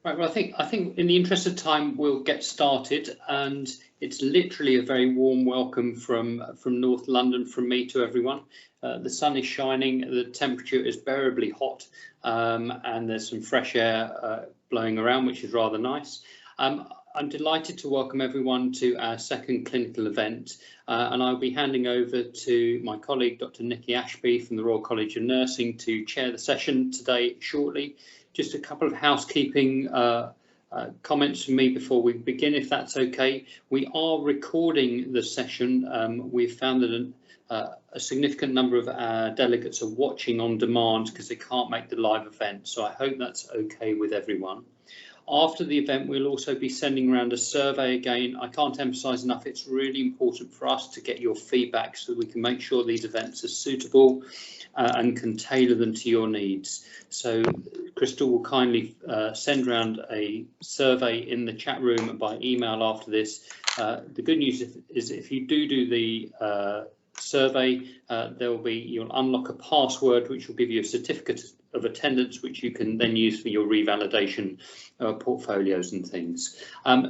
Right, well, I think in the interest of time, we'll get started, and it's literally a very warm welcome from North London from me to everyone. The sun is shining, the temperature is bearably hot, and there's some fresh air blowing around, which is rather nice. I'm delighted to welcome everyone to our second clinical event, and I'll be handing over to my colleague, Dr. Nichola Ashby from the Royal College of Nursing, to chair the session today shortly. Just a couple of housekeeping comments from me before we begin, if that's okay. We are recording the session. We've found that a significant number of our delegates are watching on demand because they can't make the live event, so I hope that's okay with everyone. After the event, we'll also be sending around a survey again. I can't emphasise enough, it's really important for us to get your feedback so that we can make sure these events are suitable and can tailor them to your needs. So Crystal will kindly send around a survey in the chat room and by email after this. The good news is if you do the survey, you'll unlock a password which will give you a certificate of attendance, which you can then use for your revalidation portfolios and things.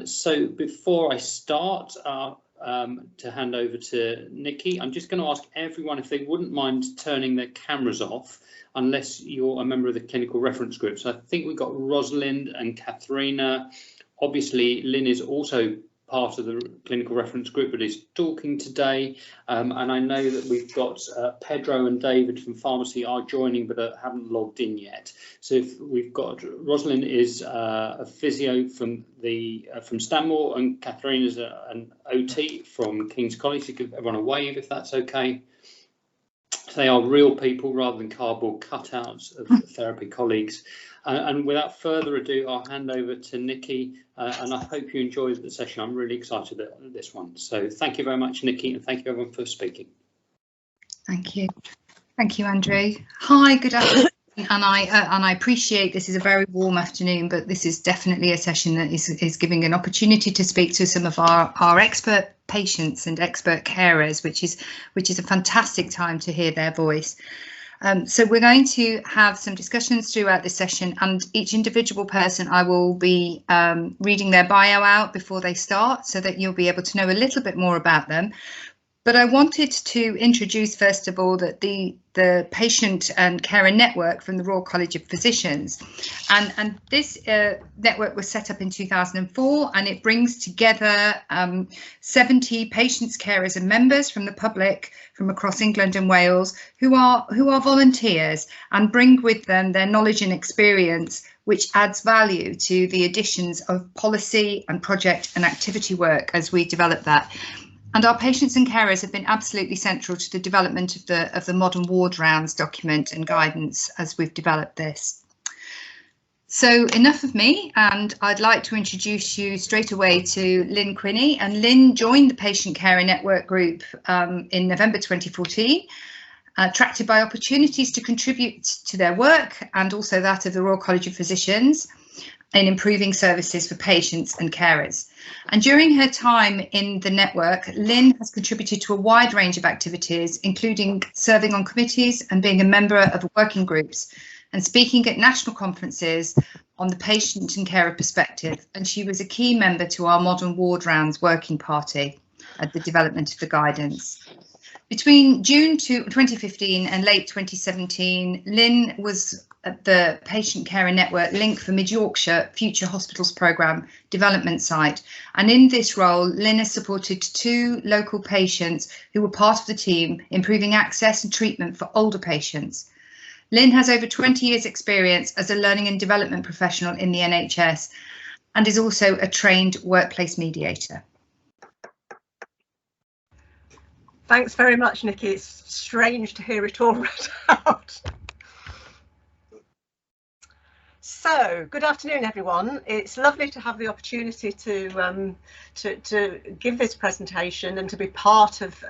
So before I start to hand over to Nikki, I'm just going to ask everyone if they wouldn't mind turning their cameras off, unless you're a member of the clinical reference group. So I think we've got Rosalind and Katharina. Obviously, Lynn is also part of the clinical reference group, but is talking today. And I know that we've got Pedro and David from pharmacy are joining, but haven't logged in yet. So if we've got Rosalind is a physio from Stanmore, and Katharina is an OT from King's College. So give everyone a wave if that's okay. They are real people rather than cardboard cutouts of therapy colleagues. And without further ado, I'll hand over to Nikki, and I hope you enjoyed the session. I'm really excited at this one. So thank you very much, Nikki, and thank you everyone for speaking. Thank you. Thank you, Andrew. Hi, good afternoon. And I appreciate this is a very warm afternoon, but this is definitely a session that is giving an opportunity to speak to some of our expert patients and expert carers, which is a fantastic time to hear their voice. So we're going to have some discussions throughout this session, and each individual person I will be reading their bio out before they start so that you'll be able to know a little bit more about them. But I wanted to introduce, first of all, that the Patient and Carer Network from the Royal College of Physicians. And this network was set up in 2004, and it brings together 70 patients, carers and members from the public from across England and Wales who are volunteers and bring with them their knowledge and experience, which adds value to the additions of policy and project and activity work as we develop that. And our patients and carers have been absolutely central to the development of the modern ward rounds document and guidance as we've developed this. So enough of me, and I'd like to introduce you straight away to Lynn Quinney. And Lynn joined the Patient Carer Network group in November 2014, attracted by opportunities to contribute to their work and also that of the Royal College of Physicians in improving services for patients and carers. And during her time in the network, Lynn has contributed to a wide range of activities, including serving on committees and being a member of working groups and speaking at national conferences on the patient and carer perspective. And she was a key member to our Modern Ward Rounds Working Party at the development of the guidance. Between June 2015 and late 2017, Lynn was at the Patient Carer Network Link for Mid Yorkshire Future Hospitals Programme development site. And in this role, Lynn has supported 2 local patients who were part of the team, improving access and treatment for older patients. Lynn has over 20 years experience as a learning and development professional in the NHS and is also a trained workplace mediator. Thanks very much, Nikki. It's strange to hear it all read out. So, good afternoon, everyone. It's lovely to have the opportunity to give this presentation and to be part of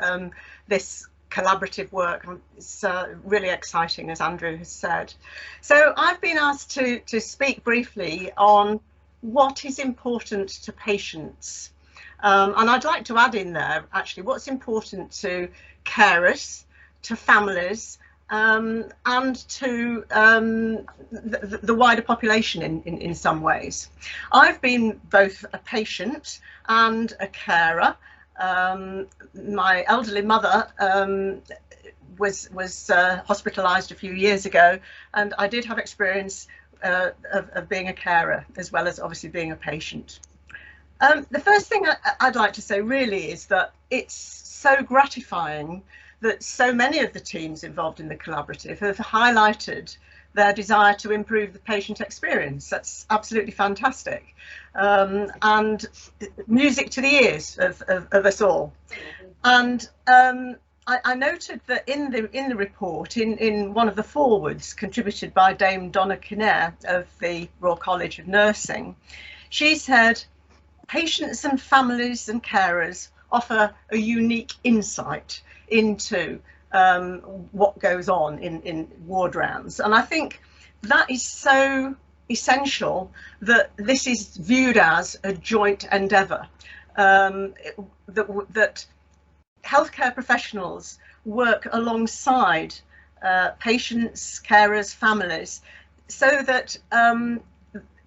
this collaborative work. It's really exciting, as Andrew has said. So I've been asked to speak briefly on what is important to patients. And I'd like to add in there, actually, what's important to carers, to families, and to the wider population in some ways. I've been both a patient and a carer. My elderly mother was hospitalised a few years ago, and I did have experience of being a carer as well as obviously being a patient. The first thing I'd like to say really is that it's so gratifying that so many of the teams involved in the collaborative have highlighted their desire to improve the patient experience. That's absolutely fantastic, and music to the ears of us all. And I noted that in the report, in one of the forwards contributed by Dame Donna Kinnair of the Royal College of Nursing, she said, patients and families and carers offer a unique insight into what goes on in ward rounds. And I think that is so essential that this is viewed as a joint endeavour, that healthcare professionals work alongside patients, carers, families, so that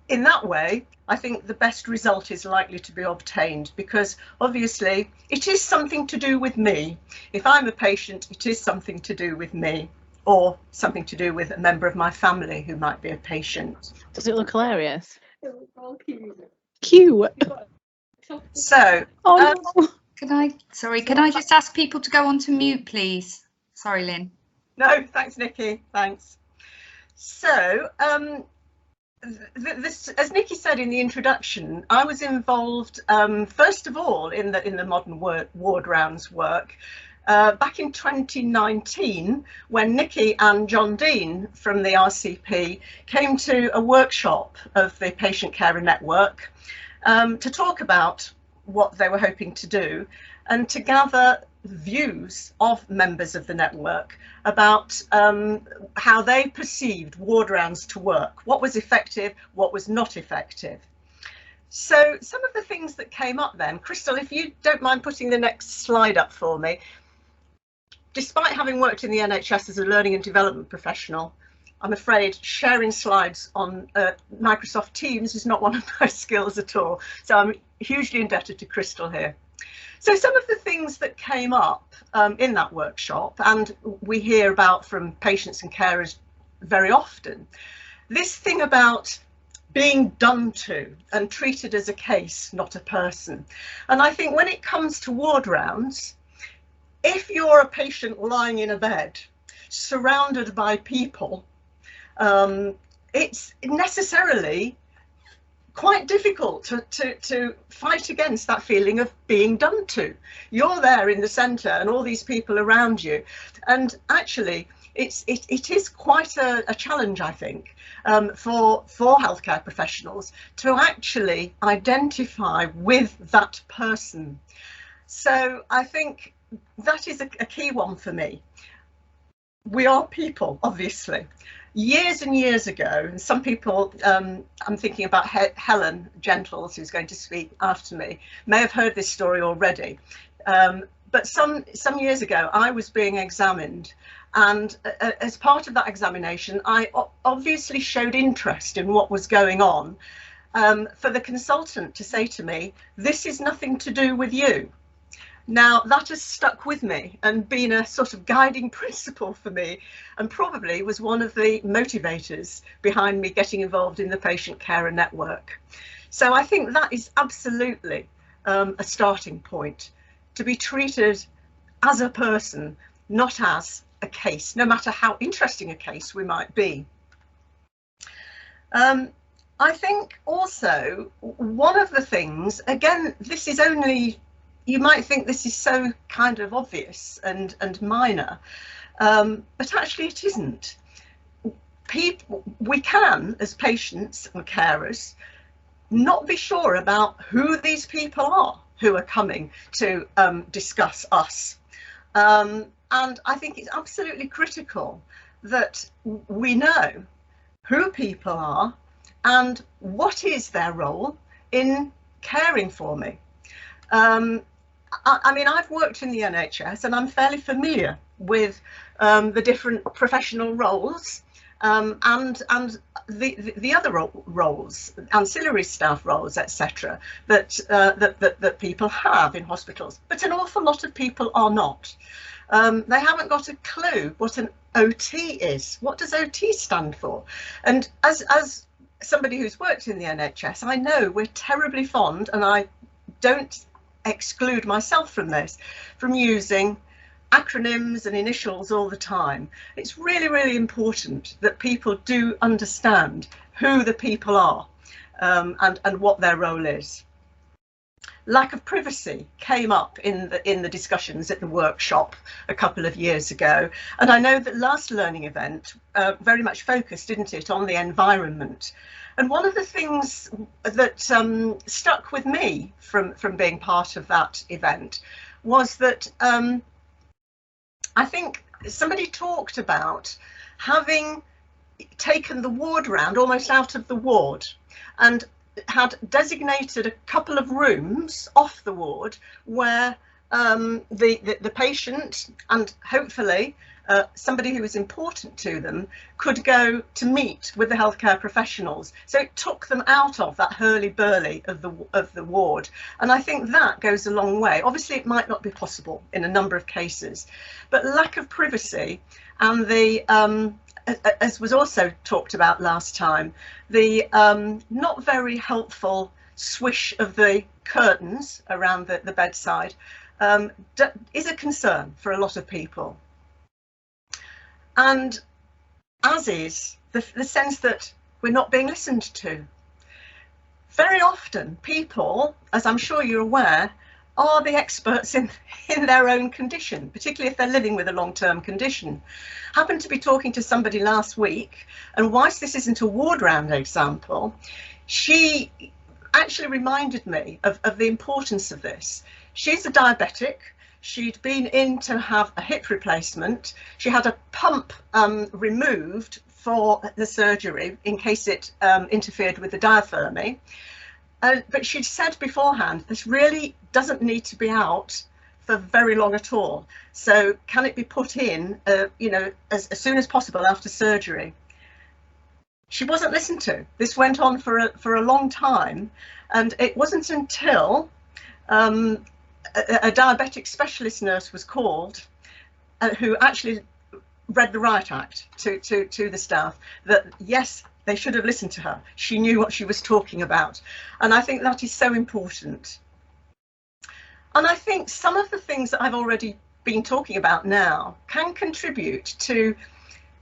in that way, I think the best result is likely to be obtained, because obviously it is something to do with me. If I'm a patient, it is something to do with me, or something to do with a member of my family who might be a patient. Does it look hilarious? Cute. So, Can I just ask people to go on to mute, please? Sorry, Lynn. No, thanks, Nikki. Thanks. So, this, as Nikki said in the introduction, I was involved first of all in the modern ward rounds work back in 2019, when Nikki and John Dean from the RCP came to a workshop of the Patient Carer Network to talk about what they were hoping to do and to gather views of members of the network about how they perceived ward rounds to work, what was effective, what was not effective. So some of the things that came up then, Crystal, if you don't mind putting the next slide up for me. Despite having worked in the NHS as a learning and development professional, I'm afraid sharing slides on Microsoft Teams is not one of my skills at all. So I'm hugely indebted to Crystal here. So some of the things that came up in that workshop, and we hear about from patients and carers very often, this thing about being done to and treated as a case, not a person. And I think when it comes to ward rounds, if you're a patient lying in a bed surrounded by people, it's necessarily quite difficult to fight against that feeling of being done to. You're there in the centre and all these people around you, and actually it is quite a challenge, I think, for healthcare professionals to actually identify with that person. So I think that is a key one for me. We are people, obviously. Years and years ago, and some people, I'm thinking about Helen Gentles, who's going to speak after me, may have heard this story already. But some years ago, I was being examined, and as part of that examination, I obviously showed interest in what was going on, for the consultant to say to me, "This is nothing to do with you." Now, that has stuck with me and been a sort of guiding principle for me, and probably was one of the motivators behind me getting involved in the Patient Carer Network. So I think that is absolutely a starting point, to be treated as a person, not as a case, no matter how interesting a case we might be. I think also one of the things, again, this is only, you might think this is so kind of obvious and minor, but actually it isn't. We can, as patients and carers, not be sure about who these people are who are coming to discuss us. And I think it's absolutely critical that we know who people are and what is their role in caring for me. I mean, I've worked in the NHS and I'm fairly familiar with the different professional roles and the other roles, ancillary staff roles, etc., that people have in hospitals. But an awful lot of people are not. They haven't got a clue what an OT is. What does OT stand for? And as somebody who's worked in the NHS, I know we're terribly fond, and I don't exclude myself from this, from using acronyms and initials all the time. It's really, really important that people do understand who the people are and what their role is. Lack of privacy came up in the discussions at the workshop a couple of years ago, and I know that last learning event very much focused, didn't it, on the environment. And one of the things that stuck with me from being part of that event was that I think somebody talked about having taken the ward round almost out of the ward and had designated a couple of rooms off the ward where the patient and hopefully somebody who was important to them could go to meet with the healthcare professionals. So it took them out of that hurly-burly of the ward, and I think that goes a long way. Obviously it might not be possible in a number of cases, but lack of privacy and the as was also talked about last time, the not very helpful swish of the curtains around the bedside is a concern for a lot of people. And as is the sense that we're not being listened to. Very often people, as I'm sure you're aware, are the experts in their own condition, particularly if they're living with a long-term condition. Happened to be talking to somebody last week, and whilst this isn't a ward round example, she actually reminded me of the importance of this. She's a diabetic. She'd been in to have a hip replacement. She had a pump removed for the surgery in case it interfered with the diaphragm. But she'd said beforehand, this really doesn't need to be out for very long at all. So can it be put in, you know, as soon as possible after surgery? She wasn't listened to. This went on for a long time, and it wasn't until a diabetic specialist nurse was called, who actually read the riot act to the staff, that yes, they should have listened to her. She knew what she was talking about. And I think that is so important. And I think some of the things that I've already been talking about now can contribute to,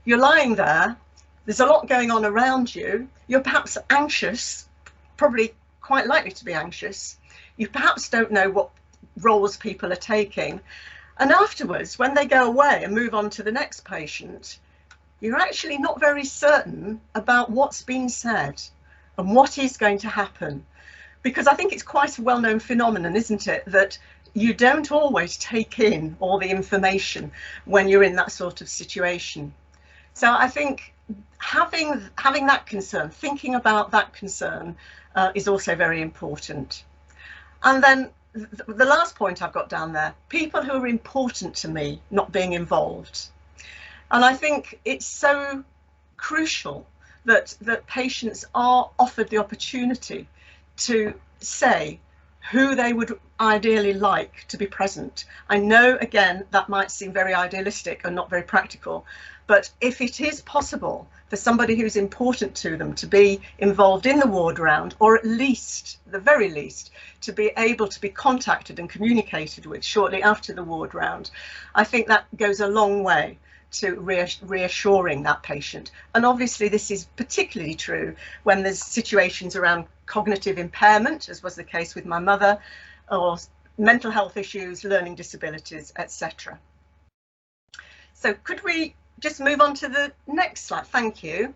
you're lying there, there's a lot going on around you, you're perhaps anxious, probably quite likely to be anxious, you perhaps don't know what roles people are taking, and afterwards when they go away and move on to the next patient, you're actually not very certain about what's been said and what is going to happen. Because I think it's quite a well-known phenomenon, isn't it, that you don't always take in all the information when you're in that sort of situation. So I think having that concern, thinking about that concern is also very important. And then the last point I've got down there, people who are important to me not being involved. And I think it's so crucial that patients are offered the opportunity to say who they would ideally like to be present. I know, again, that might seem very idealistic and not very practical, but if it is possible for somebody who's important to them to be involved in the ward round, or at least, the very least, to be able to be contacted and communicated with shortly after the ward round, I think that goes a long way to reassuring that patient. And obviously this is particularly true when there's situations around cognitive impairment, as was the case with my mother, or mental health issues, learning disabilities, etc. So could we just move on to the next slide? Thank you.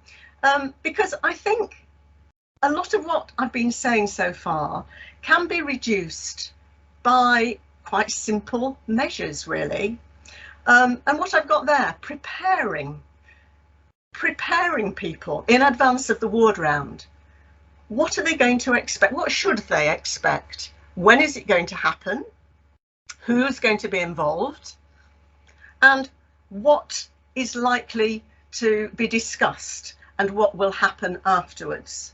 Because I think a lot of what I've been saying so far can be reduced by quite simple measures, really. And what I've got there, preparing people in advance of the ward round. What are they going to expect? What should they expect? When is it going to happen? who's going to be involved, and what is likely to be discussed and what will happen afterwards.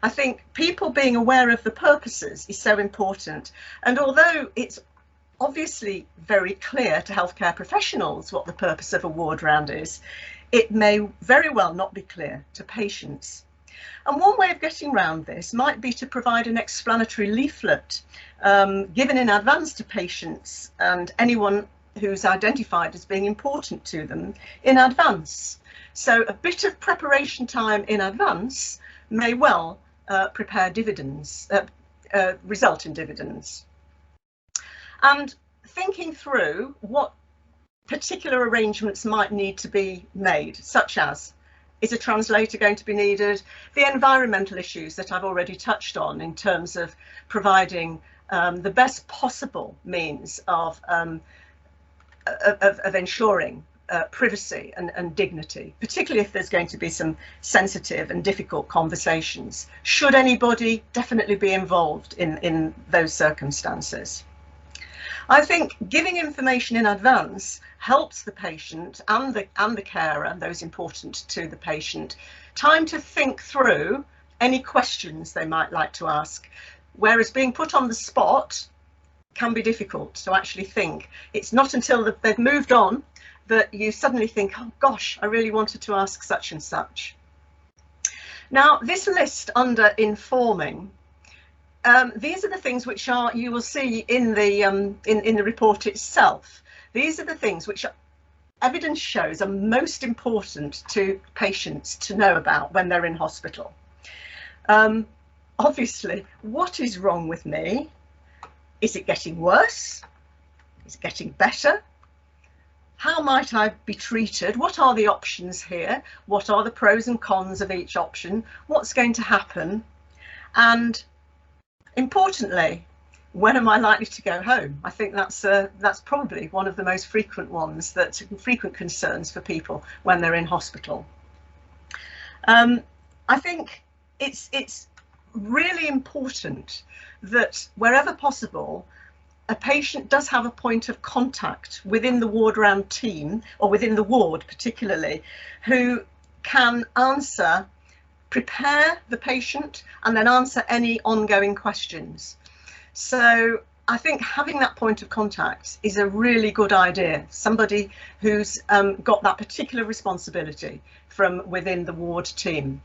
I think people being aware of the purposes is so important, and although it's obviously very clear to healthcare professionals what the purpose of a ward round is, it may very well not be clear to patients. And one way of getting around this might be to provide an explanatory leaflet given in advance to patients and anyone who's identified as being important to them in advance. So a bit of preparation time in advance may well result in dividends. And thinking through what particular arrangements might need to be made, such as, is a translator going to be needed? The environmental issues that I've already touched on in terms of providing the best possible means of ensuring privacy and dignity, particularly if there's going to be some sensitive and difficult conversations. Should anybody definitely be involved in those circumstances? I think giving information in advance helps the patient and the carer, and those important to the patient, time to think through any questions they might like to ask, whereas being put on the spot can be difficult to actually think. It's not until they've moved on that you suddenly think, oh gosh, I really wanted to ask such and such. Now, this list under informing, these are the things which you will see in the report itself. These are the things which evidence shows are most important to patients to know about when they're in hospital. Obviously, what is wrong with me? Is it getting worse? Is it getting better? How might I be treated? What are the options here? What are the pros and cons of each option? What's going to happen? And importantly, when am I likely to go home? I think that's probably one of the most frequent ones, frequent concerns for people when they're in hospital. I think it's really important that wherever possible, a patient does have a point of contact within the ward round team, or within the ward particularly, who can prepare the patient and then answer any ongoing questions. So I think having that point of contact is a really good idea. Somebody who's got that particular responsibility from within the ward team.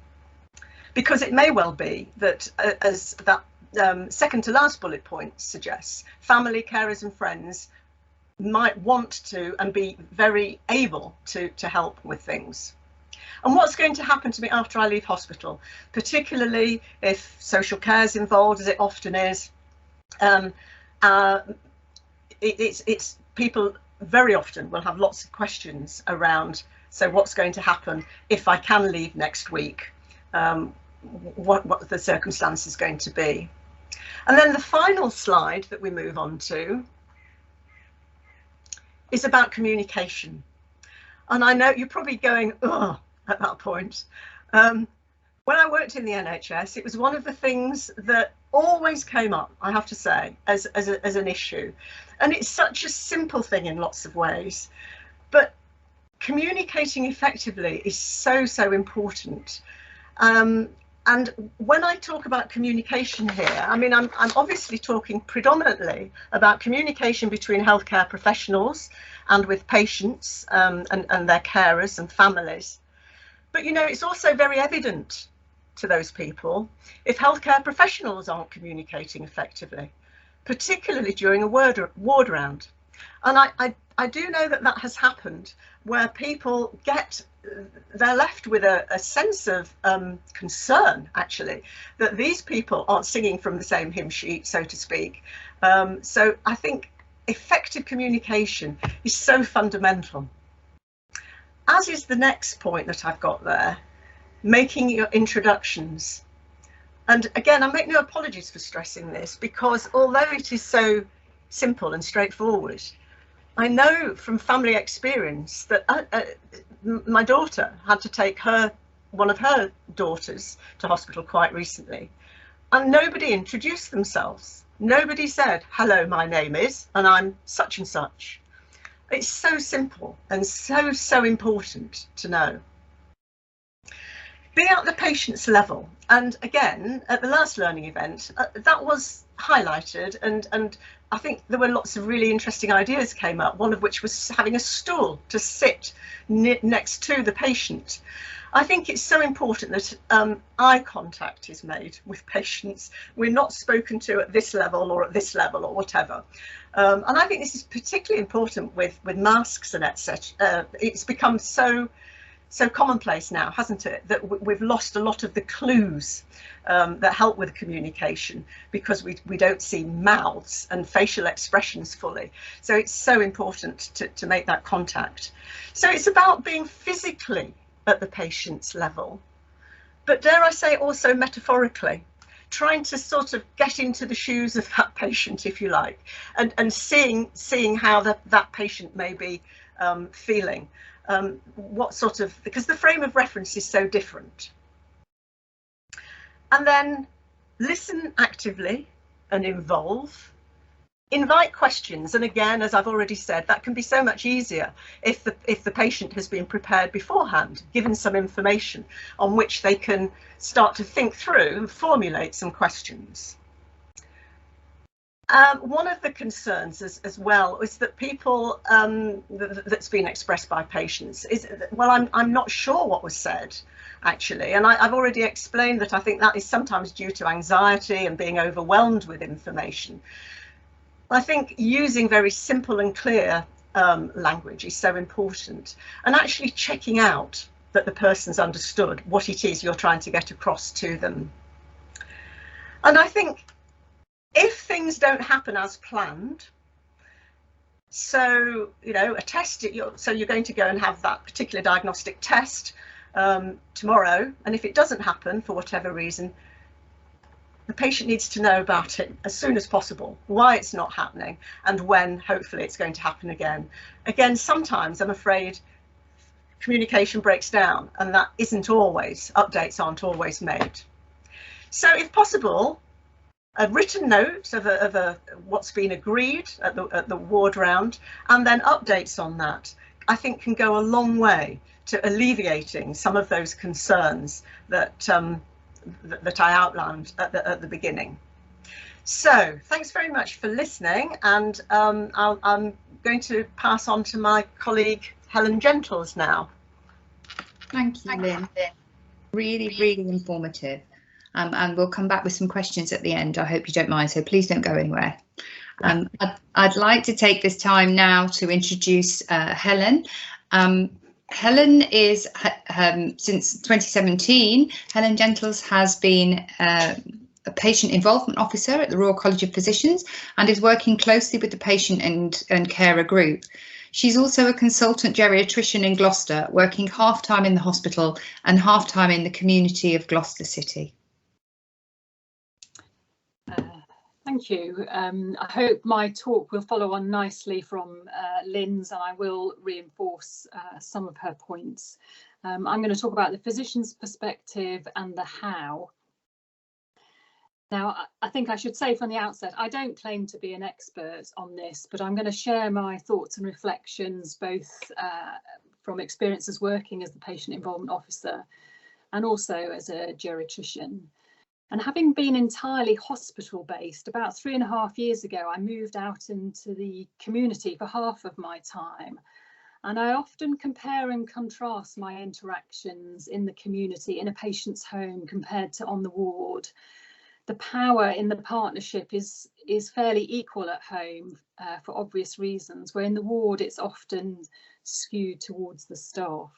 Because it may well be that, as that second to last bullet point suggests, family, carers and friends might want to and be very able to help with things. And what's going to happen to me after I leave hospital, particularly if social care is involved, as it often is. It's people very often will have lots of questions around, so what's going to happen if I can leave next week? What the circumstance is going to be. And then the final slide that we move on to is about communication. And I know you're probably going, oh, at that point. When I worked in the NHS, it was one of the things that always came up, I have to say, as an issue. And it's such a simple thing in lots of ways, but communicating effectively is so important. And when I talk about communication here, I mean, I'm obviously talking predominantly about communication between healthcare professionals and with patients and their carers and families. But, you know, it's also very evident to those people if healthcare professionals aren't communicating effectively, particularly during a ward round. And I do know that has happened, where people they're left with a sense of concern, actually, that these people aren't singing from the same hymn sheet, so to speak. So I think effective communication is so fundamental. As is the next point that I've got there, making your introductions. And again, I make no apologies for stressing this, because although it is so simple and straightforward, I know from family experience that my daughter had to take one of her daughters to hospital quite recently, and nobody introduced themselves. Nobody said, hello, my name is, and I'm such and such. It's so simple and so important to know. Be at the patient's level. And again, at the last learning event, that was highlighted, and I think there were lots of really interesting ideas came up, one of which was having a stool to sit next to the patient. I think it's so important that eye contact is made with patients. We're not spoken to at this level or at this level or whatever. And I think this is particularly important with masks and etc. It's become so commonplace now, hasn't it, that we've lost a lot of the clues that help with communication because we don't see mouths and facial expressions fully. So it's so important to make that contact. So it's about being physically at the patient's level, but dare I say also metaphorically, trying to sort of get into the shoes of that patient, if you like, and seeing how that patient may be feeling. What sort of, because the frame of reference is so different. And then listen actively and involve. Invite questions, and again, as I've already said, that can be so much easier if the patient has been prepared beforehand, given some information on which they can start to think through and formulate some questions. One of the concerns as well is that people, that's been expressed by patients is, well, I'm not sure what was said, actually, and I've already explained that I think that is sometimes due to anxiety and being overwhelmed with information. I think using very simple and clear language is so important, and actually checking out that the person's understood what it is you're trying to get across to them. And I think if things don't happen as planned, so, you know, a test, so you're going to go and have that particular diagnostic test tomorrow, and if it doesn't happen for whatever reason, the patient needs to know about it as soon as possible, why it's not happening, and when hopefully it's going to happen again. Again, sometimes I'm afraid communication breaks down, and that isn't always, updates aren't always made. So if possible, a written note of what's been agreed at the ward round, and then updates on that, I think can go a long way to alleviating some of those concerns that that I outlined at the beginning. So thanks very much for listening, and I'm going to pass on to my colleague Helen Gentles now. Thank you, Lynn. Really informative. And we'll come back with some questions at the end. I hope you don't mind, so please don't go anywhere. I'd like to take this time now to introduce Helen. Helen is, since 2017, Helen Gentles has been a patient involvement officer at the Royal College of Physicians and is working closely with the patient and carer group. She's also a consultant geriatrician in Gloucester, working half-time in the hospital and half-time in the community of Gloucester City. Thank you. I hope my talk will follow on nicely from Lynnes, and I will reinforce some of her points. I'm going to talk about the physician's perspective and the how. Now, I think I should say from the outset, I don't claim to be an expert on this, but I'm going to share my thoughts and reflections, both from experiences working as the patient involvement officer and also as a geriatrician. And having been entirely hospital based, about 3.5 years ago, I moved out into the community for half of my time. And I often compare and contrast my interactions in the community in a patient's home compared to on the ward. The power in the partnership is fairly equal at home for obvious reasons, where in the ward it's often skewed towards the staff.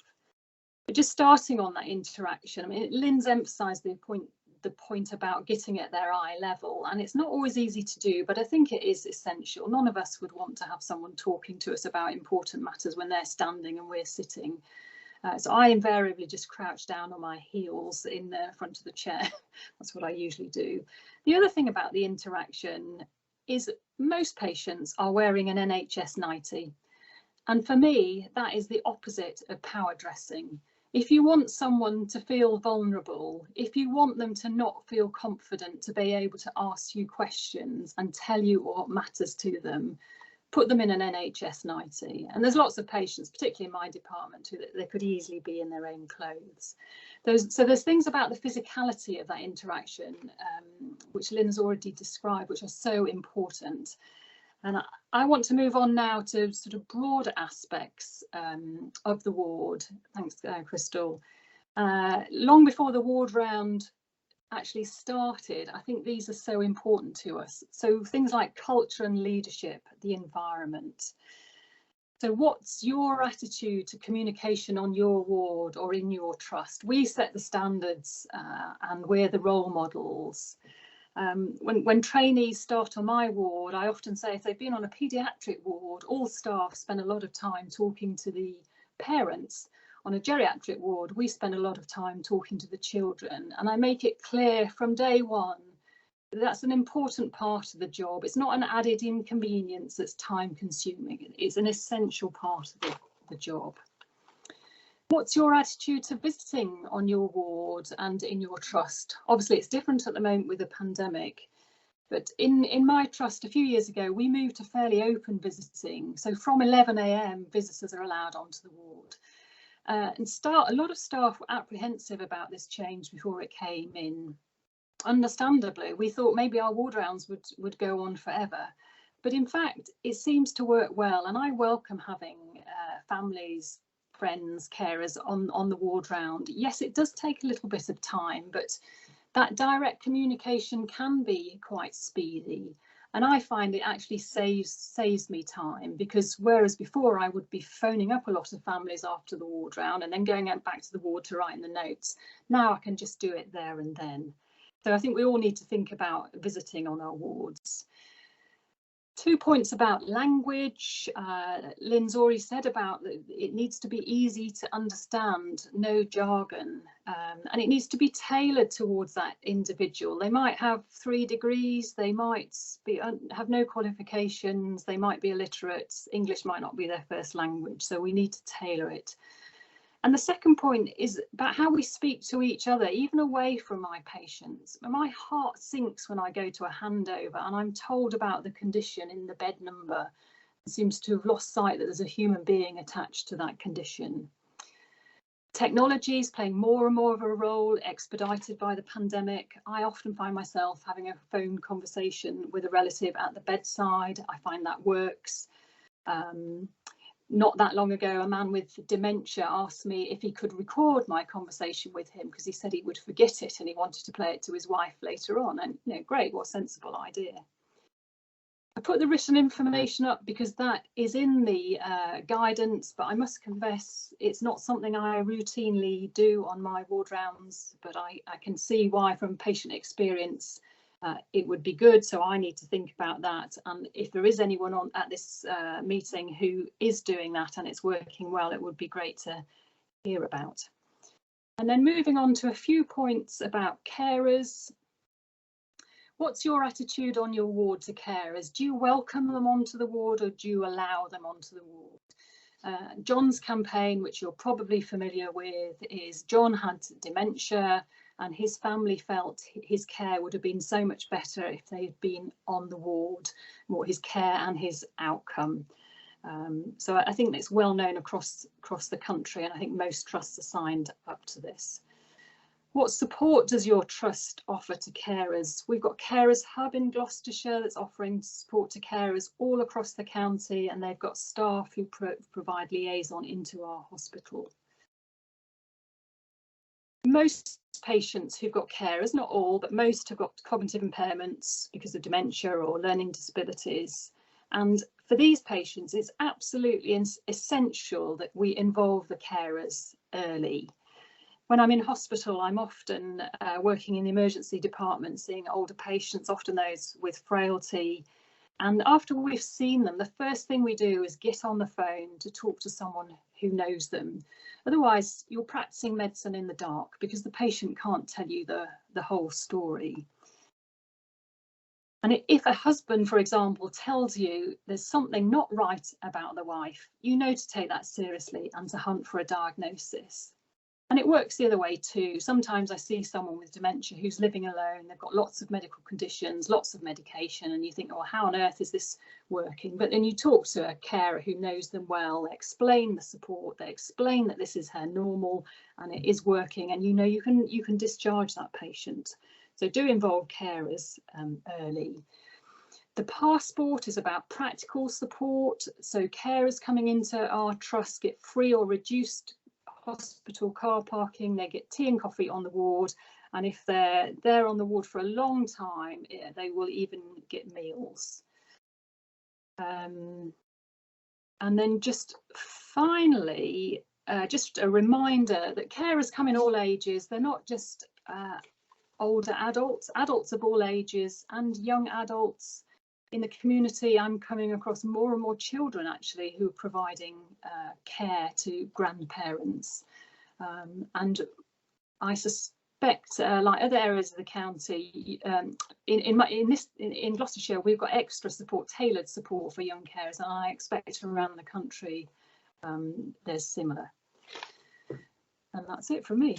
But just starting on that interaction, I mean, Lynnes emphasised the point about getting at their eye level, and it's not always easy to do, but I think it is essential. None of us would want to have someone talking to us about important matters when they're standing and we're sitting. So I invariably just crouch down on my heels in the front of the chair. That's what I usually do. The other thing about the interaction is most patients are wearing an NHS nightie, and for me that is the opposite of power dressing. If you want someone to feel vulnerable, if you want them to not feel confident to be able to ask you questions and tell you what matters to them, put them in an NHS 90. And there's lots of patients, particularly in my department, who they could easily be in their own clothes. So there's things about the physicality of that interaction, which Lynnes already described, which are so important. And I want to move on now to sort of broader aspects of the ward. Thanks, Crystal. Long before the ward round actually started, I think these are so important to us. So things like culture and leadership, the environment. So what's your attitude to communication on your ward or in your trust? We set the standards and we're the role models. When trainees start on my ward, I often say if they've been on a paediatric ward, all staff spend a lot of time talking to the parents. On a geriatric ward, we spend a lot of time talking to the children, and I make it clear from day one that that's an important part of the job. It's not an added inconvenience that's time consuming. It's an essential part of the job. What's your attitude to visiting on your ward and in your trust? Obviously, it's different at the moment with the pandemic, but in my trust a few years ago, we moved to fairly open visiting. So from 11 AM, visitors are allowed onto the ward. A lot of staff were apprehensive about this change before it came in. Understandably, we thought maybe our ward rounds would go on forever. But in fact, it seems to work well, and I welcome having families, friends, carers on the ward round. Yes, it does take a little bit of time, but that direct communication can be quite speedy. And I find it actually saves me time, because whereas before I would be phoning up a lot of families after the ward round and then going out back to the ward to write in the notes, now I can just do it there and then. So I think we all need to think about visiting on our wards. 2 points about language. Lynne's already said about that it needs to be easy to understand, no jargon, and it needs to be tailored towards that individual. They might have 3 degrees, they might have no qualifications, they might be illiterate, English might not be their first language, so we need to tailor it. And the second point is about how we speak to each other, even away from my patients. My heart sinks when I go to a handover and I'm told about the condition in the bed number. It seems to have lost sight that there's a human being attached to that condition. Technology is playing more and more of a role, expedited by the pandemic. I often find myself having a phone conversation with a relative at the bedside. I find that works. Not that long ago, a man with dementia asked me if he could record my conversation with him, because he said he would forget it and he wanted to play it to his wife later on. And, you know, great, what a sensible idea. I put the written information up because that is in the guidance, but I must confess it's not something I routinely do on my ward rounds, but I can see why from patient experience it would be good, so I need to think about that. And if there is anyone at this meeting who is doing that and it's working well, it would be great to hear about. And then moving on to a few points about carers. What's your attitude on your ward to carers? Do you welcome them onto the ward or do you allow them onto the ward? John's campaign, which you're probably familiar with, is John had dementia and his family felt his care would have been so much better if they had been on the ward, more his care and his outcome. So I think it's well known across the country, and I think most trusts are signed up to this. What support does your trust offer to carers? We've got Carers Hub in Gloucestershire that's offering support to carers all across the county, and they've got staff who provide liaison into our hospital. Most patients who've got carers, not all, but most have got cognitive impairments because of dementia or learning disabilities. And for these patients, it's absolutely essential that we involve the carers early. When I'm in hospital, I'm often working in the emergency department, seeing older patients, often those with frailty. And after we've seen them, the first thing we do is get on the phone to talk to someone who knows them. Otherwise, you're practicing medicine in the dark because the patient can't tell you the whole story. And if a husband, for example, tells you there's something not right about the wife, you know to take that seriously and to hunt for a diagnosis. And it works the other way too. Sometimes I see someone with dementia who's living alone, they've got lots of medical conditions, lots of medication, and you think, oh, how on earth is this working? But then you talk to a carer who knows them well, they explain the support, they explain that this is her normal and it is working, and you know you can discharge that patient. So do involve carers early. The passport is about practical support. So carers coming into our trust get free or reduced hospital car parking, they get tea and coffee on the ward, and if they're there on the ward for a long time, they will even get meals. And then just finally, just a reminder that carers come in all ages. They're not just older adults of all ages and young adults. In the community, I'm coming across more and more children actually who are providing care to grandparents, and I suspect, like other areas of the county, in Gloucestershire, we've got extra support, tailored support for young carers, and I expect around the country there's similar. And that's it from me.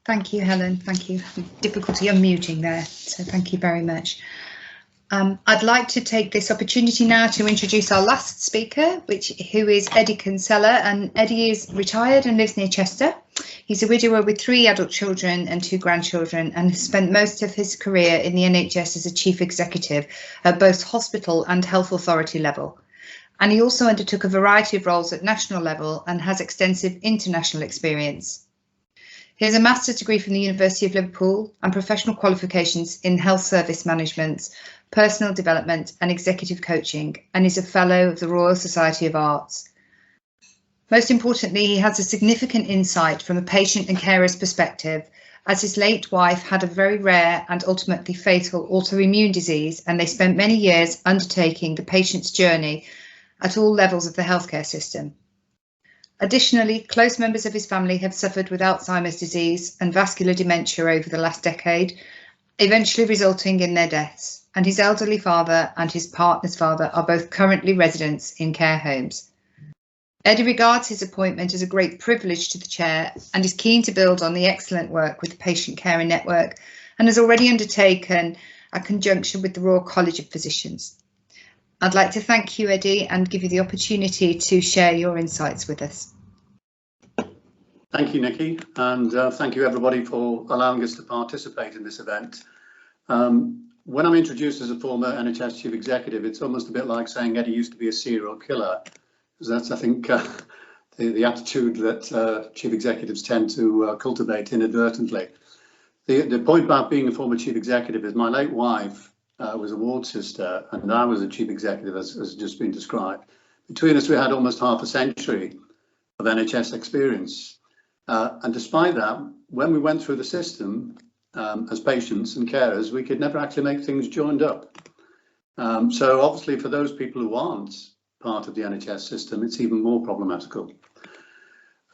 Thank you, Helen. Thank you. Difficulty unmuting there, so thank you very much. I'd like to take this opportunity now to introduce our last speaker, who is Eddie Kinsella, and Eddie is retired and lives near Chester. He's a widower with 3 adult children and 2 grandchildren, and has spent most of his career in the NHS as a chief executive at both hospital and health authority level. And he also undertook a variety of roles at national level and has extensive international experience. He has a master's degree from the University of Liverpool and professional qualifications in health service management, personal development and executive coaching, and is a fellow of the Royal Society of Arts. Most importantly, he has a significant insight from a patient and carer's perspective, as his late wife had a very rare and ultimately fatal autoimmune disease, and they spent many years undertaking the patient's journey at all levels of the healthcare system. Additionally, close members of his family have suffered with Alzheimer's disease and vascular dementia over the last decade, eventually resulting in their deaths, and his elderly father and his partner's father are both currently residents in care homes. Eddie regards his appointment as a great privilege to the chair and is keen to build on the excellent work with the Patient Carer Network, and has already undertaken a conjunction with the Royal College of Physicians. I'd like to thank you, Eddie, and give you the opportunity to share your insights with us. Thank you, Nikki, and thank you everybody for allowing us to participate in this event. When I'm introduced as a former NHS chief executive, it's almost a bit like saying Eddie used to be a serial killer, because that's, I think, the attitude that chief executives tend to cultivate inadvertently. The point about being a former chief executive is my late wife was a ward sister and I was a chief executive, as just been described. Between us, we had almost half a century of NHS experience. And despite that, when we went through the system as patients and carers, we could never actually make things joined up. So obviously for those people who aren't part of the NHS system, it's even more problematical.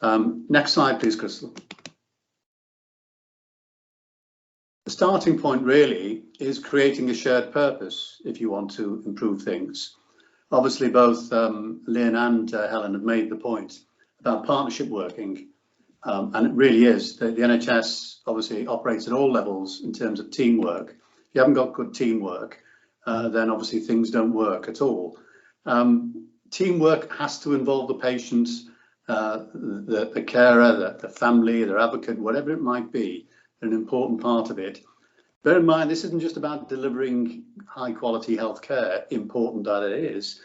Next slide, please, Crystal. The starting point really is creating a shared purpose if you want to improve things. Obviously, both Lynn and Helen have made the point about partnership working, and it really is. The NHS obviously operates at all levels in terms of teamwork. If you haven't got good teamwork, then obviously things don't work at all. Teamwork has to involve the patient, the carer, the family, their advocate, whatever it might be. An important part of it. Bear in mind, this isn't just about delivering high quality healthcare, important that it is.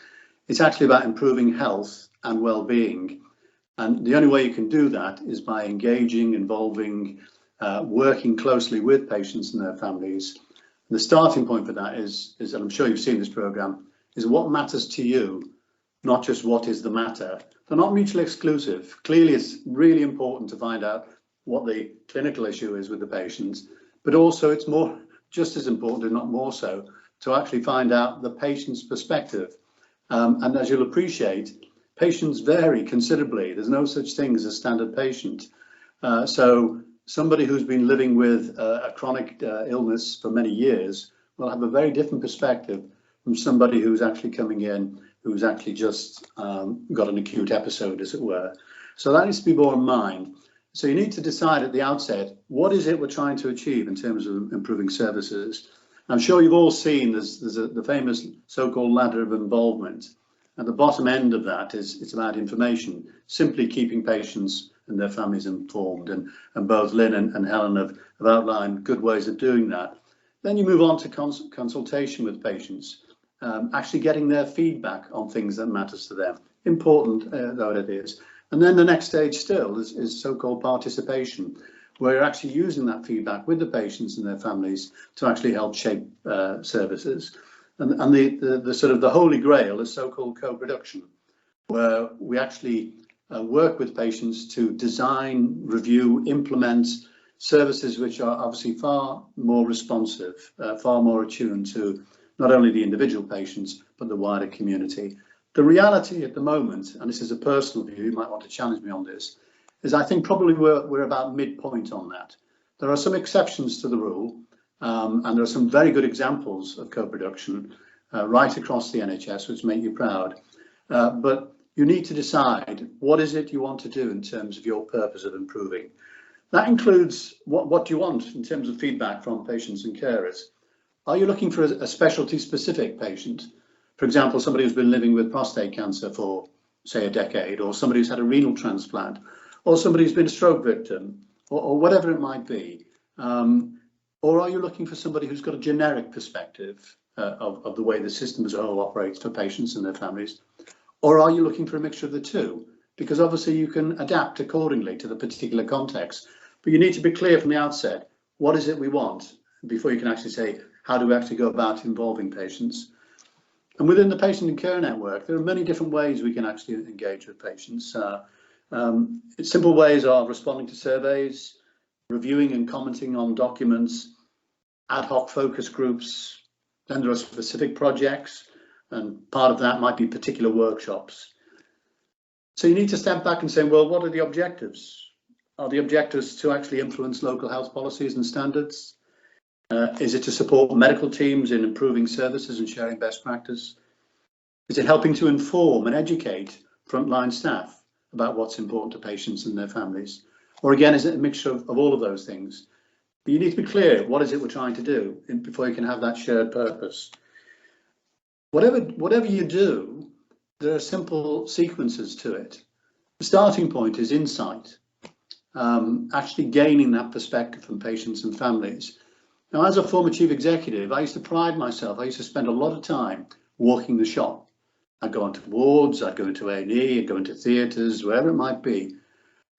It's actually about improving health and well-being. And the only way you can do that is by engaging, involving, working closely with patients and their families. And the starting point for that is, and I'm sure you've seen this programme, is what matters to you, not just what is the matter. They're not mutually exclusive. Clearly, it's really important to find out what the clinical issue is with the patients, but also it's more, just as important, if not more so, to actually find out the patient's perspective. And as you'll appreciate, patients vary considerably. There's no such thing as a standard patient. So somebody who's been living with a chronic illness for many years will have a very different perspective from somebody who's actually coming in, who's actually just got an acute episode, as it were. So that needs to be borne in mind. So you need to decide at the outset, what is it we're trying to achieve in terms of improving services? I'm sure you've all seen the famous so-called ladder of involvement. At the bottom end of that it's about information, simply keeping patients and their families informed. And both Lynn and Helen have outlined good ways of doing that. Then you move on to consultation with patients, actually getting their feedback on things that matters to them, important though it is. And then the next stage still is so-called participation, where you're actually using that feedback with the patients and their families to actually help shape services. And the sort of the holy grail is so-called co-production, where we actually work with patients to design, review, implement services which are obviously far more responsive, far more attuned to not only the individual patients, but the wider community. The reality at the moment, and this is a personal view, you might want to challenge me on this, is I think probably we're about midpoint on that. There are some exceptions to the rule, and there are some very good examples of co-production right across the NHS, which make you proud. But you need to decide what is it you want to do in terms of your purpose of improving. That includes what do you want in terms of feedback from patients and carers. Are you looking for a specialty specific patient? For example, somebody who's been living with prostate cancer for, say, a decade, or somebody who's had a renal transplant, or somebody who's been a stroke victim, or whatever it might be. Or are you looking for somebody who's got a generic perspective of the way the system as a whole operates for patients and their families? Or are you looking for a mixture of the two? Because obviously you can adapt accordingly to the particular context, but you need to be clear from the outset, what is it we want, before you can actually say, how do we actually go about involving patients? And within the patient and care network, there are many different ways we can actually engage with patients. Simple ways are responding to surveys, reviewing and commenting on documents, ad hoc focus groups. Then there are specific projects, and part of that might be particular workshops. So you need to step back and say, well, what are the objectives? Are the objectives to actually influence local health policies and standards? Is it to support medical teams in improving services and sharing best practice? Is it helping to inform and educate frontline staff about what's important to patients and their families? Or again, is it a mixture of all of those things? But you need to be clear, what is it we're trying to do before you can have that shared purpose? Whatever you do, there are simple sequences to it. The starting point is insight, actually gaining that perspective from patients and families. Now, as a former chief executive, I used to pride myself. I used to spend a lot of time walking the shop. I'd go onto wards, I'd go into A&E, I'd go into theatres, wherever it might be.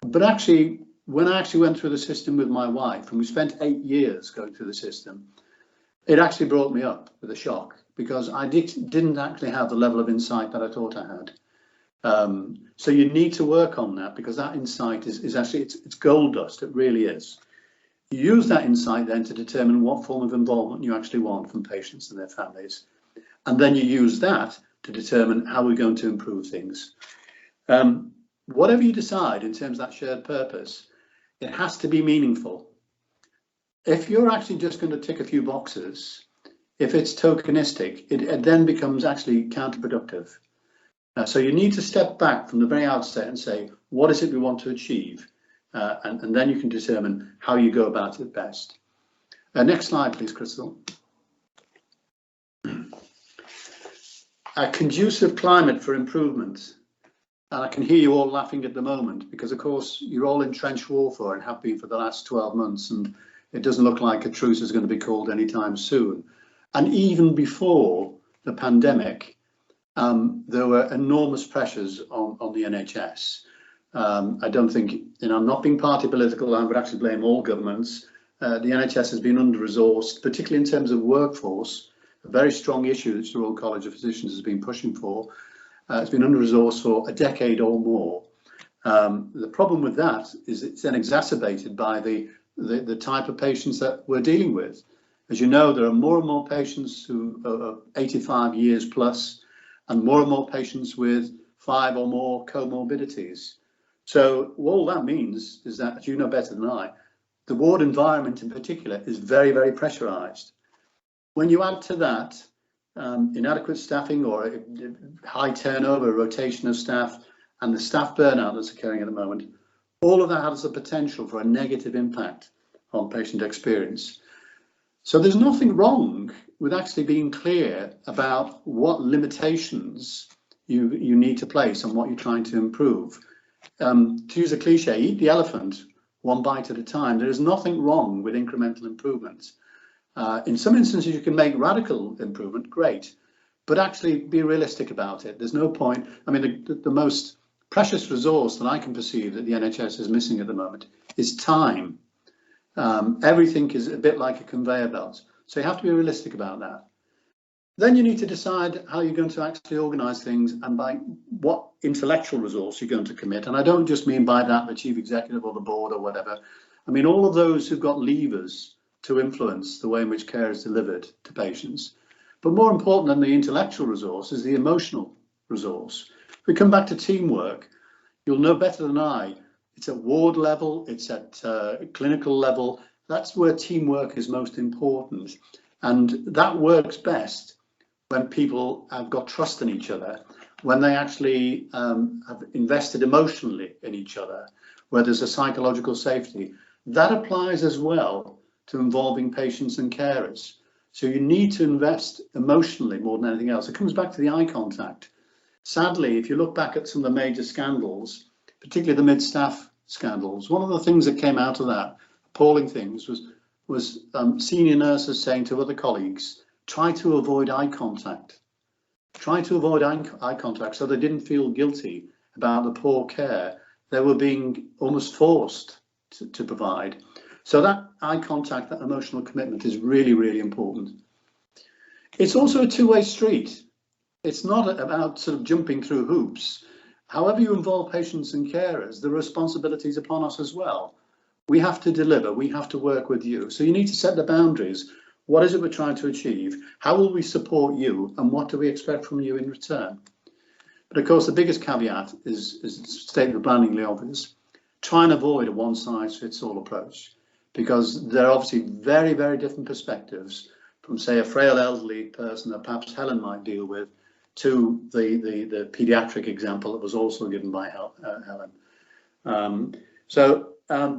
But actually, when I actually went through the system with my wife, and we spent 8 years going through the system, it actually brought me up with a shock, because I didn't actually have the level of insight that I thought I had. So you need to work on that, because that insight is actually, it's gold dust, it really is. You use that insight then to determine what form of involvement you actually want from patients and their families. And then you use that to determine how we're going to improve things. Whatever you decide in terms of that shared purpose, it has to be meaningful. If you're actually just going to tick a few boxes, if it's tokenistic, it then becomes actually counterproductive. So you need to step back from the very outset and say, what is it we want to achieve? And then you can determine how you go about it best. Next slide, please, Crystal. A conducive climate for improvement. And I can hear you all laughing at the moment, because of course you're all in trench warfare and have been for the last 12 months, and it doesn't look like a truce is going to be called anytime soon. And even before the pandemic, there were enormous pressures on the NHS. I don't think, I'm not being party political, I would actually blame all governments. The NHS has been under-resourced, particularly in terms of workforce, a very strong issue that the Royal College of Physicians has been pushing for. It's been under-resourced for a decade or more. The problem with that is it's then exacerbated by the type of patients that we're dealing with. As you know, there are more and more patients who are 85 years plus, and more patients with 5 or more comorbidities. So all that means is that, as you know better than I, the ward environment in particular is very, very pressurised. When you add to that inadequate staffing or high turnover, rotation of staff, and the staff burnout that's occurring at the moment, all of that has the potential for a negative impact on patient experience. So there's nothing wrong with actually being clear about what limitations you need to place on what you're trying to improve. To use a cliche, eat the elephant one bite at a time. There is nothing wrong with incremental improvements. In some instances, you can make radical improvement, great, but actually be realistic about it. There's no point. I mean, the most precious resource that I can perceive that the NHS is missing at the moment is time. Everything is a bit like a conveyor belt, so you have to be realistic about that. Then you need to decide how you're going to actually organise things and by what intellectual resource you're going to commit. And I don't just mean by that the chief executive or the board or whatever. I mean all of those who've got levers to influence the way in which care is delivered to patients. But more important than the intellectual resource is the emotional resource. If we come back to teamwork, you'll know better than I, it's at ward level, it's at clinical level. That's where teamwork is most important. And that works best when people have got trust in each other, when they actually have invested emotionally in each other, where there's a psychological safety. That applies as well to involving patients and carers. So you need to invest emotionally more than anything else. It comes back to the eye contact. Sadly, if you look back at some of the major scandals, particularly the mid-staff scandals, one of the things that came out of that, appalling things, was senior nurses saying to other colleagues, try to avoid eye contact. Try to avoid eye contact so they didn't feel guilty about the poor care they were being almost forced to provide. So that eye contact, that emotional commitment is really, really important. It's also a two-way street. It's not about sort of jumping through hoops. However you involve patients and carers, the responsibility is upon us as well. We have to deliver, we have to work with you. So you need to set the boundaries. What is it we're trying to achieve? How will we support you? And what do we expect from you in return? But of course, the biggest caveat is stated blindingly obvious. Try and avoid a one-size-fits-all approach, because there are obviously very, very different perspectives from, say, a frail elderly person that perhaps Helen might deal with to the paediatric example that was also given by Helen.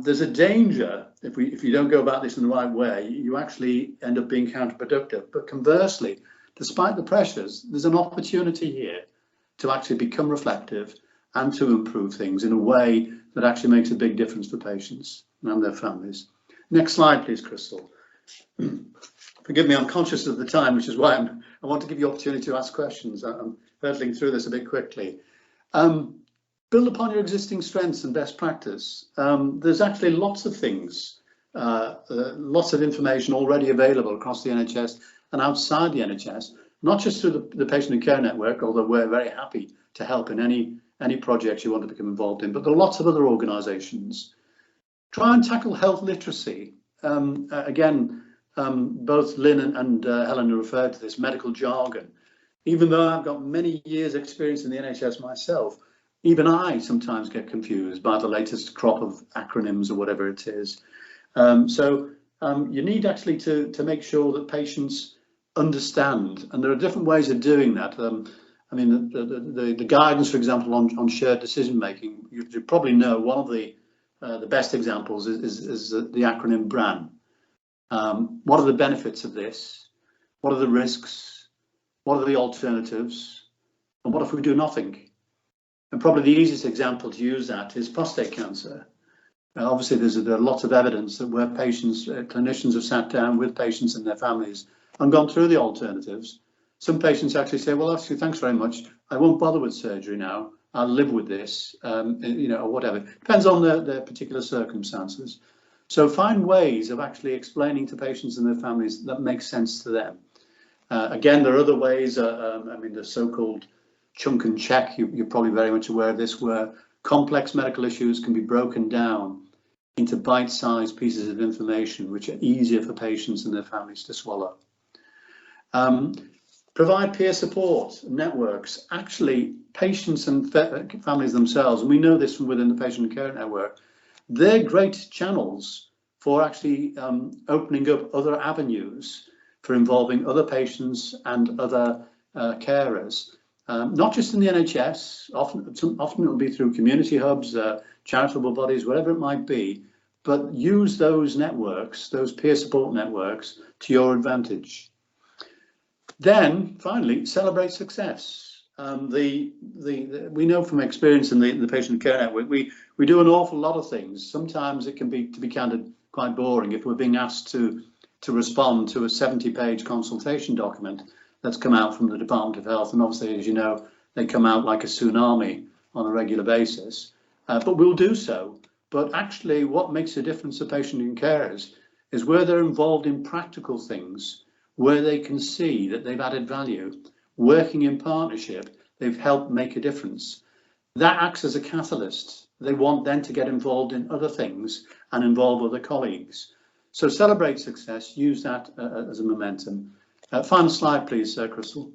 There's a danger if you don't go about this in the right way, you actually end up being counterproductive. But conversely, despite the pressures, there's an opportunity here to actually become reflective and to improve things in a way that actually makes a big difference for patients and their families. Next slide, please, Crystal. Forgive me, I'm conscious of the time, which is why I want to give you opportunity to ask questions. I'm hurtling through this a bit quickly. Build upon your existing strengths and best practice. There's actually lots of things, lots of information already available across the NHS and outside the NHS, not just through the patient and care network, although we're very happy to help in any projects you want to become involved in, but there are lots of other organisations. Try and tackle health literacy. Again, both Lynn and Helen referred to this medical jargon. Even though I've got many years experience in the NHS myself, even I sometimes get confused by the latest crop of acronyms or whatever it is. You need actually to make sure that patients understand, and there are different ways of doing that. I mean, the guidance, for example, on shared decision making, you probably know one of the best examples is the acronym BRAN. What are the benefits of this? What are the risks? What are the alternatives? And what if we do nothing? And probably the easiest example to use that is prostate cancer. Obviously, there's lots of evidence that where patients, clinicians have sat down with patients and their families and gone through the alternatives. Some patients actually say, well, actually, thanks very much. I won't bother with surgery now. I'll live with this, or whatever. Depends on their particular circumstances. So find ways of actually explaining to patients and their families that make sense to them. Again, there are other ways. The so-called chunk and check, you're probably very much aware of this, where complex medical issues can be broken down into bite-sized pieces of information which are easier for patients and their families to swallow. Provide peer support networks. Actually, patients and families themselves, and we know this from within the patient and care network, they're great channels for actually opening up other avenues for involving other patients and other carers, not just in the NHS. Often it will be through community hubs, charitable bodies, whatever it might be, but use those networks, those peer support networks, to your advantage. Then finally, celebrate success. We know from experience in the patient care network, we do an awful lot of things. Sometimes it can be, to be candid, quite boring if we're being asked to respond to a 70-page consultation document that's come out from the Department of Health. And obviously, as you know, they come out like a tsunami on a regular basis. But we'll do so. But actually, what makes a difference to patient and carers is where they're involved in practical things, where they can see that they've added value, working in partnership, they've helped make a difference. That acts as a catalyst. They want then to get involved in other things and involve other colleagues. So celebrate success, use that as a momentum. Final slide, please, Crystal.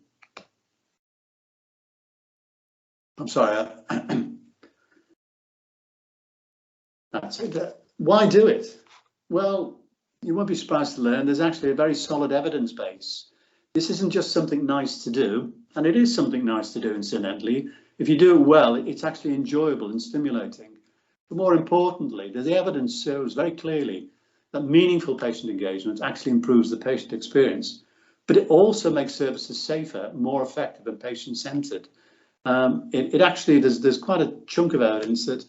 I'm sorry. That's it. Why do it? Well, you won't be surprised to learn there's actually a very solid evidence base. This isn't just something nice to do, and it is something nice to do, incidentally. If you do it well, it's actually enjoyable and stimulating. But more importantly, the evidence shows very clearly that meaningful patient engagement actually improves the patient experience, but it also makes services safer, more effective and patient-centered. It actually, there's quite a chunk of evidence that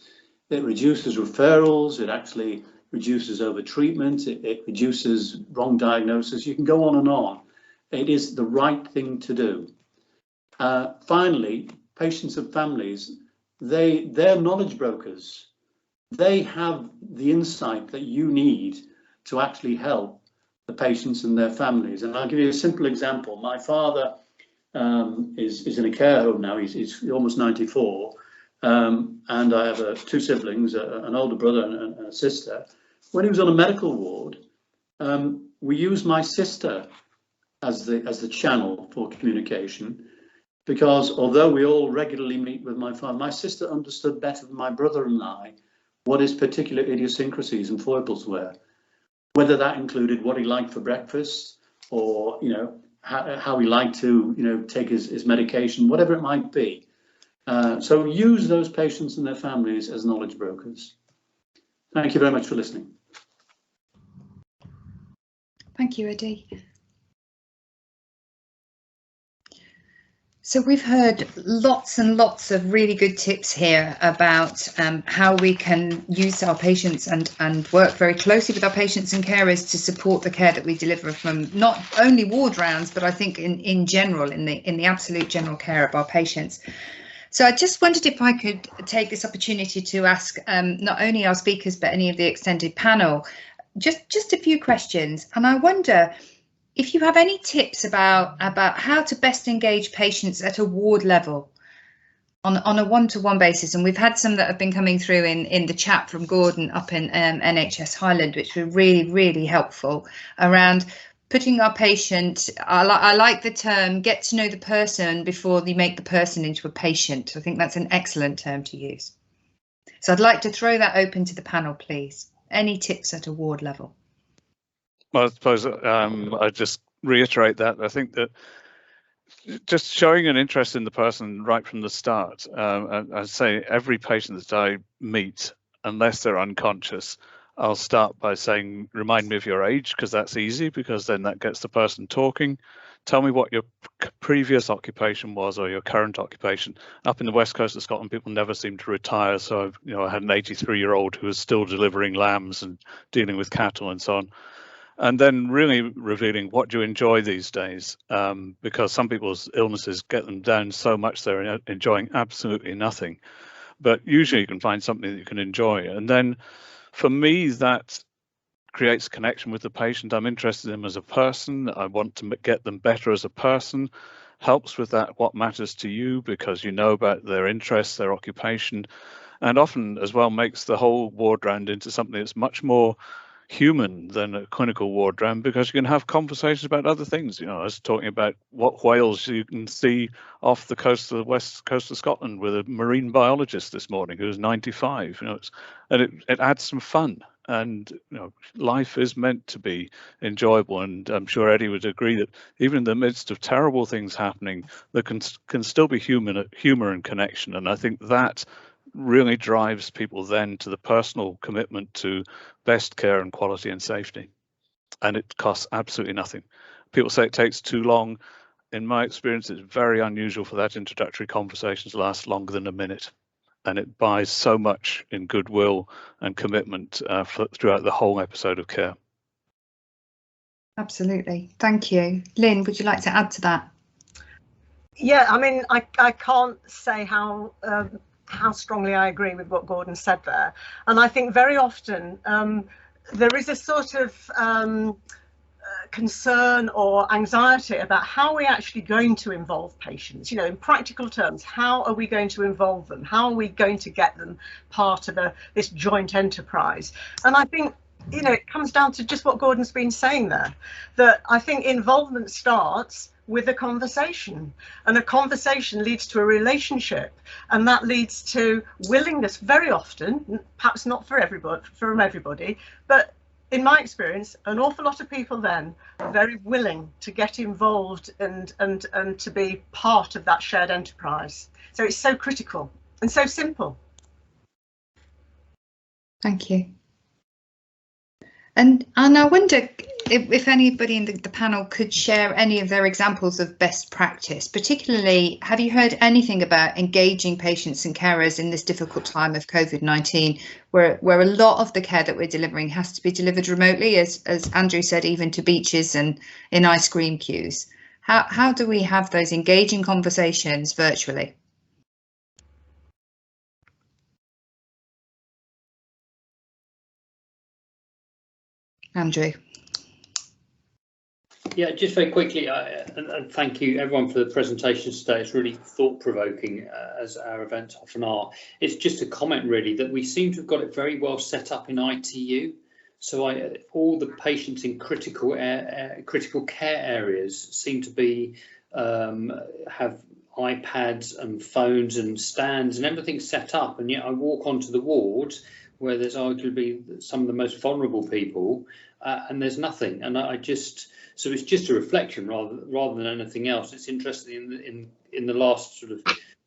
it reduces referrals, it actually reduces over-treatment, it reduces wrong diagnosis. You can go on and on. It is the right thing to do. Finally, patients and families, they're knowledge brokers. They have the insight that you need to actually help the patients and their families. And I'll give you a simple example. My father is in a care home now. He's almost 94. And I have two siblings, an older brother and a sister. When he was on a medical ward, we used my sister as the channel for communication, because although we all regularly meet with my father, my sister understood better than my brother and I what his particular idiosyncrasies and foibles were, whether that included what he liked for breakfast, or how he liked to take his medication, whatever it might be. So use those patients and their families as knowledge brokers. Thank you very much for listening. Thank you, Eddie. So we've heard lots and lots of really good tips here about how we can use our patients and work very closely with our patients and carers to support the care that we deliver from not only ward rounds, but I think in general, in the absolute general care of our patients. So I just wondered if I could take this opportunity to ask not only our speakers, but any of the extended panel, just a few questions. And I wonder if you have any tips about how to best engage patients at a ward level on a one-to-one basis. And we've had some that have been coming through in the chat from Gordon up in NHS Highland, which were really, really helpful around putting our patient, I like the term, get to know the person before you make the person into a patient. I think that's an excellent term to use. So I'd like to throw that open to the panel, please. Any tips at a ward level? Well, I suppose I just reiterate that. I think that just showing an interest in the person right from the start. I'd say every patient that I meet, unless they're unconscious, I'll start by saying, remind me of your age, because that's easy, because then that gets the person talking. Tell me what your previous occupation was, or your current occupation. Up in the west coast of Scotland, people never seem to retire. So I had an 83-year-old who was still delivering lambs and dealing with cattle and so on. And then really revealing what do you enjoy these days, because some people's illnesses get them down so much they're enjoying absolutely nothing. But usually you can find something that you can enjoy. And then for me, that creates a connection with the patient. I'm interested in them as a person. I want to get them better as a person. Helps with that, what matters to you, because you know about their interests, their occupation, and often as well makes the whole ward round into something that's much more human than a clinical ward round, because you can have conversations about other things. I was talking about what whales you can see off the coast of the west coast of Scotland with a marine biologist this morning who's 95. And it adds some fun. and life is meant to be enjoyable, and I'm sure Eddie would agree that even in the midst of terrible things happening, there can still be humor and connection, and I think that really drives people then to the personal commitment to best care and quality and safety, and it costs absolutely nothing. People say it takes too long. In my experience, it's very unusual for that introductory conversation to last longer than a minute. And it buys so much in goodwill and commitment throughout the whole episode of care. Absolutely. Thank you. Lynn, would you like to add to that? Yeah, I mean, I can't say how strongly I agree with what Gordon said there. And I think very often there is a sort of concern or anxiety about how we're actually going to involve patients, in practical terms. How are we going to involve them? How are we going to get them part of this joint enterprise? And I think, it comes down to just what Gordon's been saying there, that I think involvement starts with a conversation, and a conversation leads to a relationship, and that leads to willingness very often, perhaps not from everybody, but in my experience, an awful lot of people then are very willing to get involved and to be part of that shared enterprise. So it's so critical and so simple. Thank you. And I wonder if anybody in the panel could share any of their examples of best practice. Particularly, have you heard anything about engaging patients and carers in this difficult time of COVID-19, where a lot of the care that we're delivering has to be delivered remotely, as Andrew said, even to beaches and in ice cream queues? How do we have those engaging conversations virtually? Andrew. Yeah, just very quickly, and thank you everyone for the presentations today. It's really thought-provoking, as our events often are. It's just a comment really that we seem to have got it very well set up in ITU. So all the patients in critical care areas seem to be have iPads and phones and stands and everything set up, and yet I walk onto the wards where there's arguably some of the most vulnerable people, and there's nothing. And so it's just a reflection rather than anything else. It's interesting in the last sort of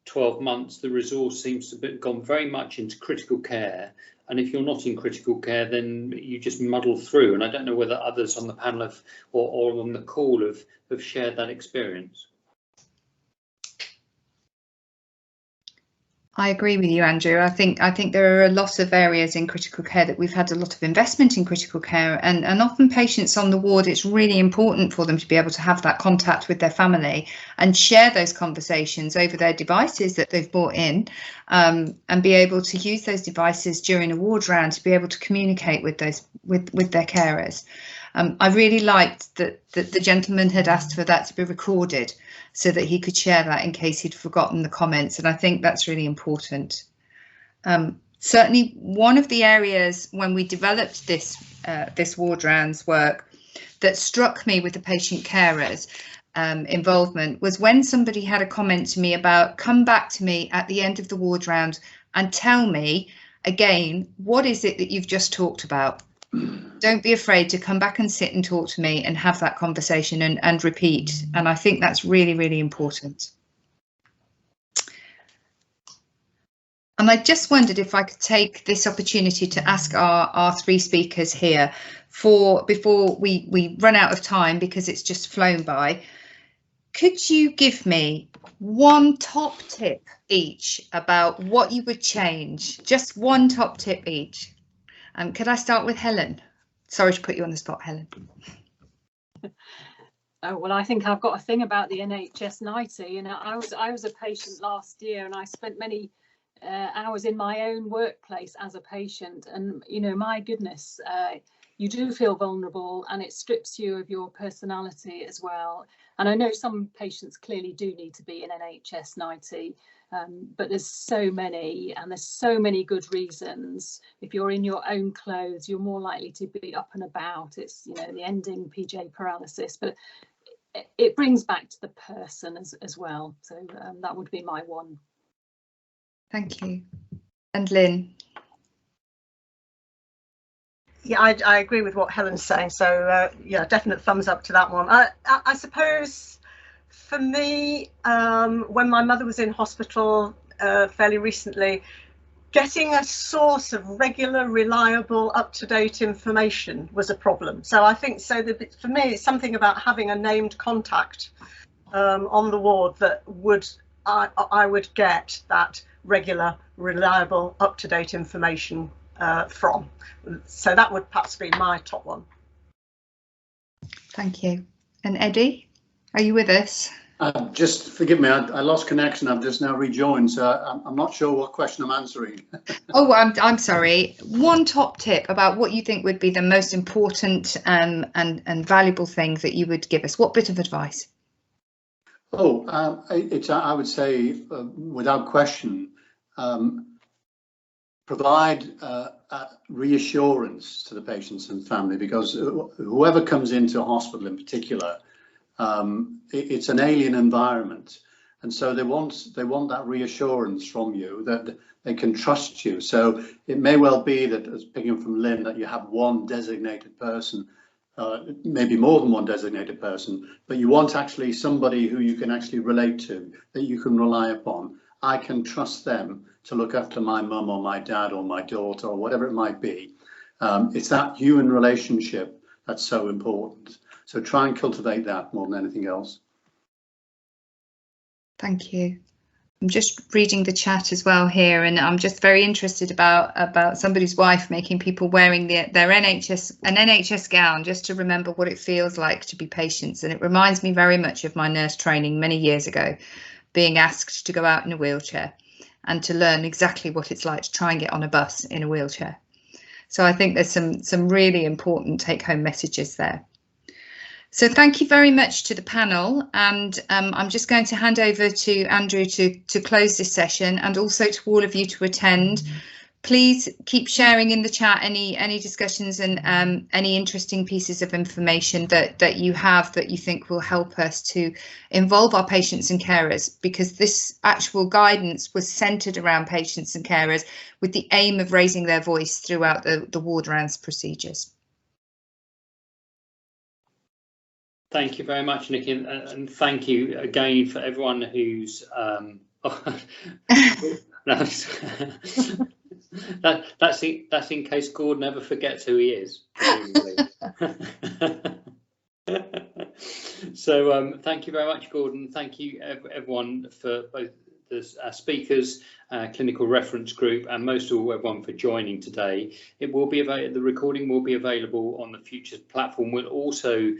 12 months, the resource seems to have gone very much into critical care. And if you're not in critical care, then you just muddle through. And I don't know whether others on the panel have or on the call have shared that experience. I agree with you, Andrew. I think there are a lot of areas in critical care that we've had a lot of investment in critical care, and often patients on the ward, it's really important for them to be able to have that contact with their family and share those conversations over their devices that they've brought in, and be able to use those devices during a ward round to be able to communicate with their carers. I really liked that the gentleman had asked for that to be recorded so that he could share that in case he'd forgotten the comments, and I think that's really important. Certainly, one of the areas when we developed this ward rounds work that struck me with the patient carers involvement was when somebody had a comment to me about, come back to me at the end of the ward round and tell me again, what is it that you've just talked about? Don't be afraid to come back and sit and talk to me and have that conversation and repeat. And I think that's really, really important. And I just wondered if I could take this opportunity to ask our three speakers here before we run out of time, because it's just flown by. Could you give me one top tip each about what you would change? Just one top tip each. Could I start with Helen? Sorry to put you on the spot, Helen. Oh, well, I think I've got a thing about the NHS 90. I was a patient last year, and I spent many hours in my own workplace as a patient. And, my goodness, you do feel vulnerable, and it strips you of your personality as well. And I know some patients clearly do need to be in NHS 90. But there's so many, and there's so many good reasons. If you're in your own clothes, you're more likely to be up and about. It's, the ending PJ paralysis, but it brings back to the person as well. So that would be my one. Thank you. And Lynn? Yeah, I agree with what Helen's saying. So yeah, definite thumbs up to that one. I suppose for me, when my mother was in hospital fairly recently, getting a source of regular, reliable, up-to-date information was a problem. So I think for me, it's something about having a named contact on the ward that I would get that regular, reliable, up-to-date information from. So that would perhaps be my top one. Thank you. And Eddie, are you with us? Just forgive me, I lost connection. I've just now rejoined, so I'm not sure what question I'm answering. Oh, I'm sorry. One top tip about what you think would be the most important and valuable thing that you would give us. What bit of advice? Oh, I would say, without question, provide reassurance to the patients and family, because whoever comes into a hospital in particular, it's an alien environment, and so they want that reassurance from you that they can trust you. So it may well be that, as picking from Lynn, that you have one designated person, maybe more than one designated person, but you want actually somebody who you can actually relate to, that you can rely upon. I can trust them to look after my mum or my dad or my daughter or whatever it might be. It's that human relationship that's so important. So try and cultivate that more than anything else. Thank you. I'm just reading the chat as well here, and I'm just very interested about somebody's wife making people wearing their NHS gown just to remember what it feels like to be patients. And it reminds me very much of my nurse training many years ago, being asked to go out in a wheelchair and to learn exactly what it's like to try and get on a bus in a wheelchair. So I think there's some really important take-home messages there. So thank you very much to the panel, and I'm just going to hand over to Andrew to close this session, and also to all of you to attend. Please keep sharing in the chat any discussions and any interesting pieces of information that you have that you think will help us to involve our patients and carers, because this actual guidance was centred around patients and carers with the aim of raising their voice throughout the ward rounds procedures. Thank you very much, Nikki, and thank you again for everyone who's that's in case Gordon never forgets who he is. So thank you very much, Gordon. Thank you everyone, for both the speakers, clinical reference group, and most of all everyone for joining today. It will be available, the recording will be available on the Futures platform. We'll also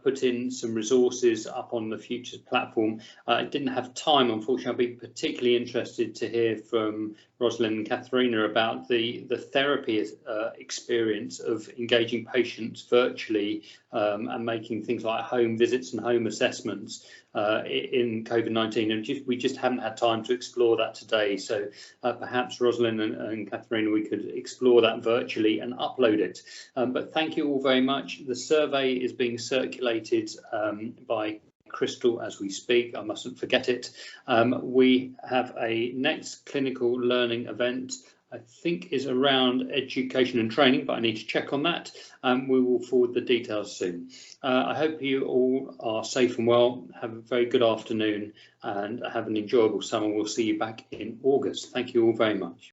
put in some resources up on the Futures platform. I didn't have time, unfortunately. I'll be particularly interested to hear from Rosalind and Katharina about the therapy experience of engaging patients virtually and making things like home visits and home assessments in COVID-19, and we just haven't had time to explore that today. So perhaps Rosalind and Katharina, we could explore that virtually and upload it. But thank you all very much. The survey is being circulated by Crystal as we speak. I mustn't forget it. We have a next clinical learning event, I think is around education and training, but I need to check on that. We will forward the details soon. I hope you all are safe and well. Have a very good afternoon and have an enjoyable summer. We'll see you back in August. Thank you all very much.